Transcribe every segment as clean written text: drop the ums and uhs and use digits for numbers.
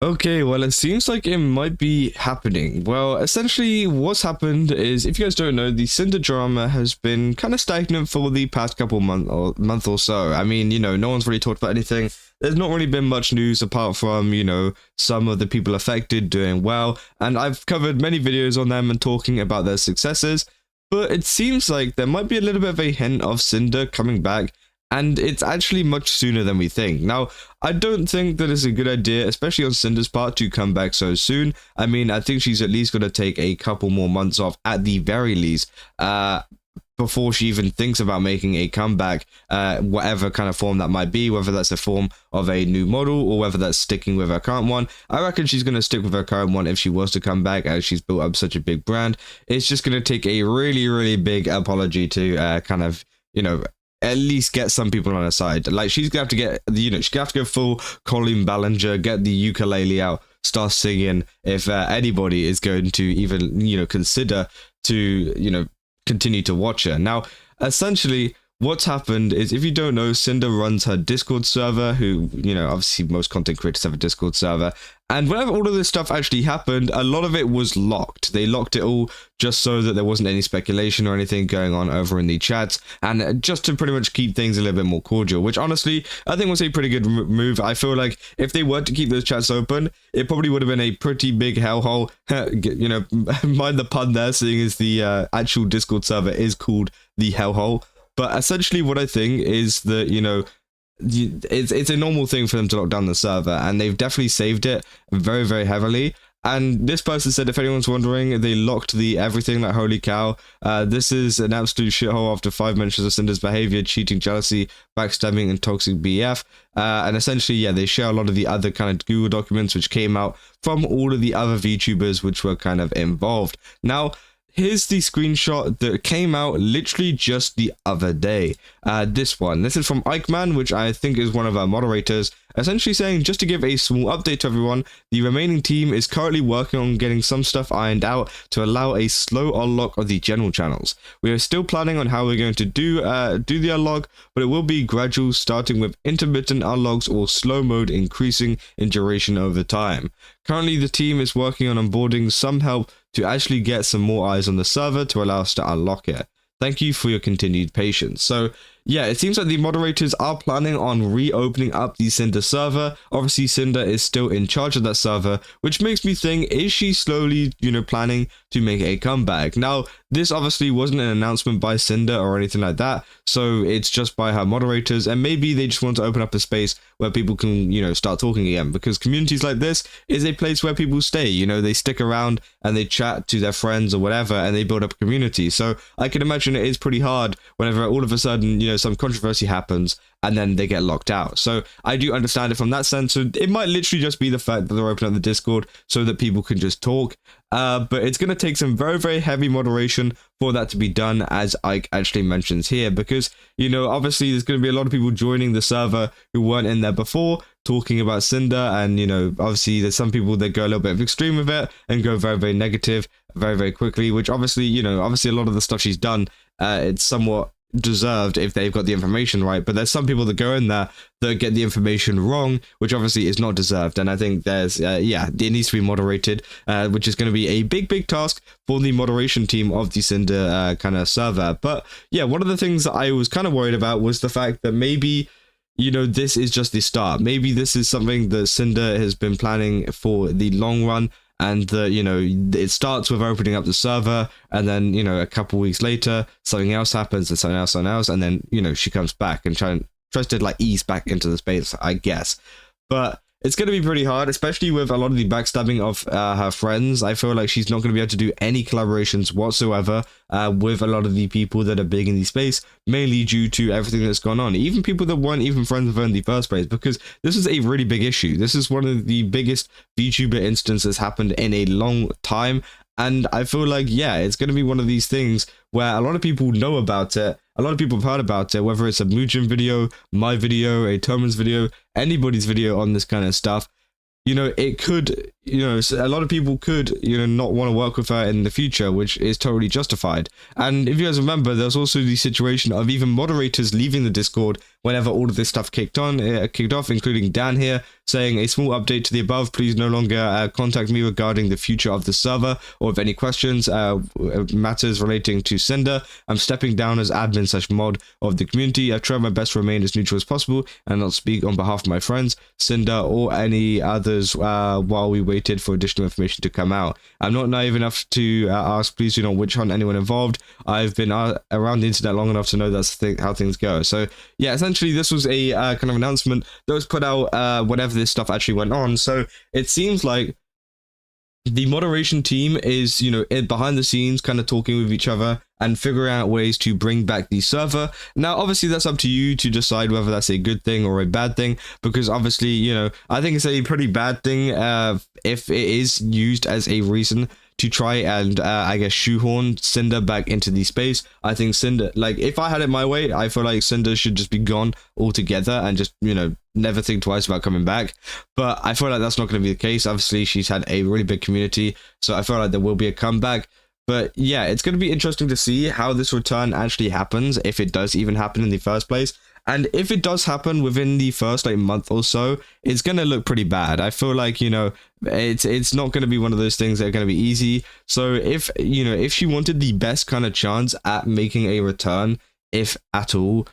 Okay, well, it seems like it might be happening. Well, essentially, what's happened is, if you guys don't know, the Cinder drama has been kind of stagnant for the past couple month or so. I mean, no one's really talked about anything. There's not really been much news apart from, some of the people affected doing well, and I've covered many videos on them and talking about their successes. But it seems like there might be a little bit of a hint of Cinder coming back, and it's actually much sooner than we think. Now, I don't think that it's a good idea, especially on Cinder's part, to come back so soon. I mean, I think she's at least going to take a couple more months off at the very least, before she even thinks about making a comeback, whatever kind of form that might be, whether that's a form of a new model or whether that's sticking with her current one. I reckon she's going to stick with her current one if she was to come back, as she's built up such a big brand. It's just going to take a really, really big apology to kind of, at least get some people on her side. Like, she's gonna have to get, she's gonna have to go full Colin Ballinger, get the ukulele out, start singing, if anybody is going to even, consider to, continue to watch her. Now, essentially, what's happened is, if you don't know, Sinder runs her Discord server, who, obviously most content creators have a Discord server. And whenever all of this stuff actually happened, a lot of it was locked. They locked it all just so that there wasn't any speculation or anything going on over in the chats, and just to pretty much keep things a little bit more cordial, which honestly, I think was a pretty good move. I feel like if they were to keep those chats open, it probably would have been a pretty big hellhole. Mind the pun there, seeing as the actual Discord server is called the hellhole. But essentially what I think is that, it's a normal thing for them to lock down the server, and they've definitely saved it very, very heavily. And this person said, if anyone's wondering, they locked the everything, like, holy cow. This is an absolute shithole after 5 mentions of Cinder's behavior, cheating, jealousy, backstabbing, and toxic BF. And essentially, yeah, they share a lot of the other kind of Google documents which came out from all of the other VTubers which were kind of involved. Now, here's the screenshot that came out literally just the other day. This is from Eichmann, which I think is one of our moderators, essentially saying, just to give a small update to everyone, the remaining team is currently working on getting some stuff ironed out to allow a slow unlock of the general channels. We are still planning on how we're going to do the unlock, but it will be gradual, starting with intermittent unlocks or slow mode, increasing in duration over time. Currently, the team is working on onboarding some help to actually get some more eyes on the server to allow us to unlock it. Thank you for your continued patience. So, yeah, it seems like the moderators are planning on reopening up the Cinder server. Obviously, Cinder is still in charge of that server, which makes me think, is she slowly, planning to make a comeback? Now, this obviously wasn't an announcement by Cinder or anything like that, so it's just by her moderators, and maybe they just want to open up a space where people can, start talking again, because communities like this is a place where people stay, they stick around and they chat to their friends or whatever, and they build up a community. So I can imagine it is pretty hard whenever all of a sudden, some controversy happens and then they get locked out. So I do understand it from that sense. So it might literally just be the fact that they're opening up the Discord so that people can just talk. But it's going to take some very, very heavy moderation for that to be done, as Ike actually mentions here, because, obviously there's going to be a lot of people joining the server who weren't in there before, talking about Cinder, and, obviously there's some people that go a little bit of extreme with it and go very, very negative very, very quickly, which obviously, obviously a lot of the stuff she's done, it's somewhat deserved if they've got the information right, but there's some people that go in there that get the information wrong, which obviously is not deserved. And I think there's it needs to be moderated, which is going to be a big task for the moderation team of the Cinder kind of server. But yeah, one of the things that I was kind of worried about was the fact that maybe this is just the start. Maybe this is something that Cinder has been planning for the long run, and it starts with opening up the server, and then a couple weeks later something else happens, and something else, and then she comes back and tries to like ease back into the space, I guess. But it's going to be pretty hard, especially with a lot of the backstabbing of her friends. I feel like she's not going to be able to do any collaborations whatsoever with a lot of the people that are big in the space, mainly due to everything that's gone on. Even people that weren't even friends with her in the first place, because this is a really big issue. This is one of the biggest VTuber instances happened in a long time. And I feel like, yeah, it's going to be one of these things where a lot of people know about it. A lot of people have heard about it, whether it's a Mujin video, my video, a Toman's video, anybody's video on this kind of stuff. It could a lot of people could, not want to work with her in the future, which is totally justified. And if you guys remember, there's also the situation of even moderators leaving the Discord whenever all of this stuff kicked off, including Dan here, saying a small update to the above. Please no longer contact me regarding the future of the server or if any questions, matters relating to Cinder. I'm stepping down as admin/mod of the community. I've tried my best to remain as neutral as possible and not speak on behalf of my friends, Cinder, or any others while we waited for additional information to come out. I'm not naive enough to ask, please do not witch hunt anyone involved. I've been around the internet long enough to know that's how things go. So yeah, essentially this was a kind of announcement that was put out whenever this stuff actually went on. So it seems like the moderation team is, behind the scenes kind of talking with each other and figuring out ways to bring back the server. Now, obviously, that's up to you to decide whether that's a good thing or a bad thing, because obviously, I think it's a pretty bad thing if it is used as a reason to try and, I guess, shoehorn Cinder back into the space. I think Cinder, like, if I had it my way, I feel like Cinder should just be gone altogether and just, never think twice about coming back. But I feel like that's not going to be the case. Obviously, she's had a really big community, so I feel like there will be a comeback. But yeah, it's going to be interesting to see how this return actually happens, if it does even happen in the first place. And if it does happen within the first month or so, it's going to look pretty bad. I feel like, it's not going to be one of those things that are going to be easy. So if she wanted the best kind of chance at making a return, if at all,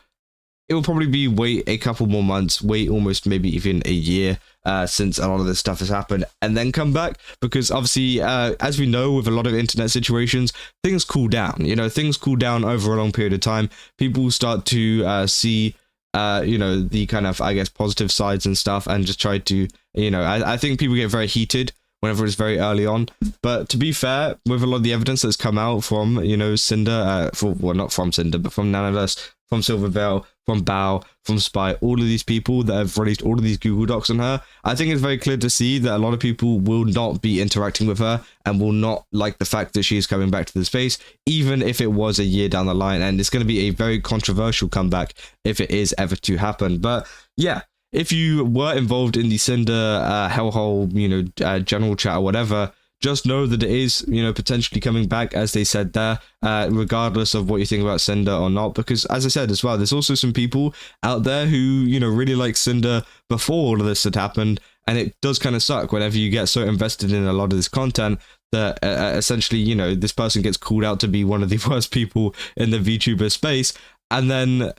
it will probably be wait a couple more months, wait almost maybe even a year since a lot of this stuff has happened, and then come back. Because obviously, as we know, with a lot of internet situations, things cool down. Things cool down over a long period of time. People start to see, the kind of, I guess, positive sides and stuff, and just try to, I think people get very heated whenever it's very early on. But to be fair, with a lot of the evidence that's come out from, Cinder, not from Cinder, but from nanoless, from Silverveil, from Bao, from Spy, all of these people that have released all of these Google Docs on her, I think it's very clear to see that a lot of people will not be interacting with her and will not like the fact that she is coming back to the space, even if it was a year down the line. And it's going to be a very controversial comeback if it is ever to happen. But yeah, if you were involved in the Cinder hellhole, general chat or whatever, just know that it is, potentially coming back, as they said there, regardless of what you think about Cinder or not. Because, as I said as well, there's also some people out there who, really like Cinder before all of this had happened. And it does kind of suck whenever you get so invested in a lot of this content that essentially, this person gets called out to be one of the worst people in the VTuber space. And then,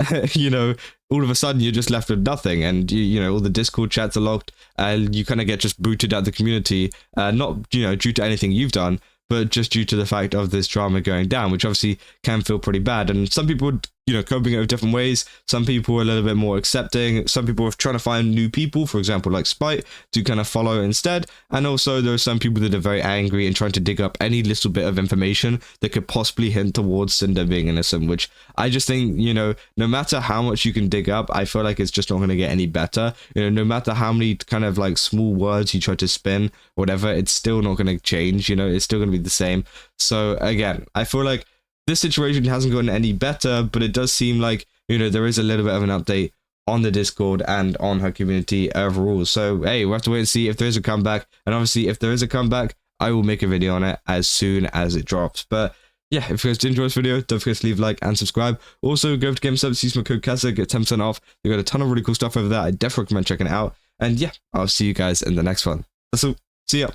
all of a sudden you're just left with nothing, and all the Discord chats are locked, and you kind of get just booted out of the community, not due to anything you've done, but just due to the fact of this drama going down, which obviously can feel pretty bad. And some people coping it with different ways. Some people are a little bit more accepting. Some people are trying to find new people, for example, like Spite, to kind of follow instead. And also there are some people that are very angry and trying to dig up any little bit of information that could possibly hint towards Cinder being innocent, which I just think, no matter how much you can dig up, I feel like it's just not going to get any better. No matter how many kind of like small words you try to spin, whatever, it's still not going to change. It's still going to be the same. So again, I feel like this situation hasn't gotten any better, but it does seem like, there is a little bit of an update on the Discord and on her community overall. So, hey, we'll have to wait and see if there is a comeback. And obviously, if there is a comeback, I will make a video on it as soon as it drops. But yeah, if you guys did enjoy this video, don't forget to leave a like and subscribe. Also, go over to GameSubs, use my code CASA, get 10% off. They've got a ton of really cool stuff over there. I definitely recommend checking it out. And yeah, I'll see you guys in the next one. That's all. See ya.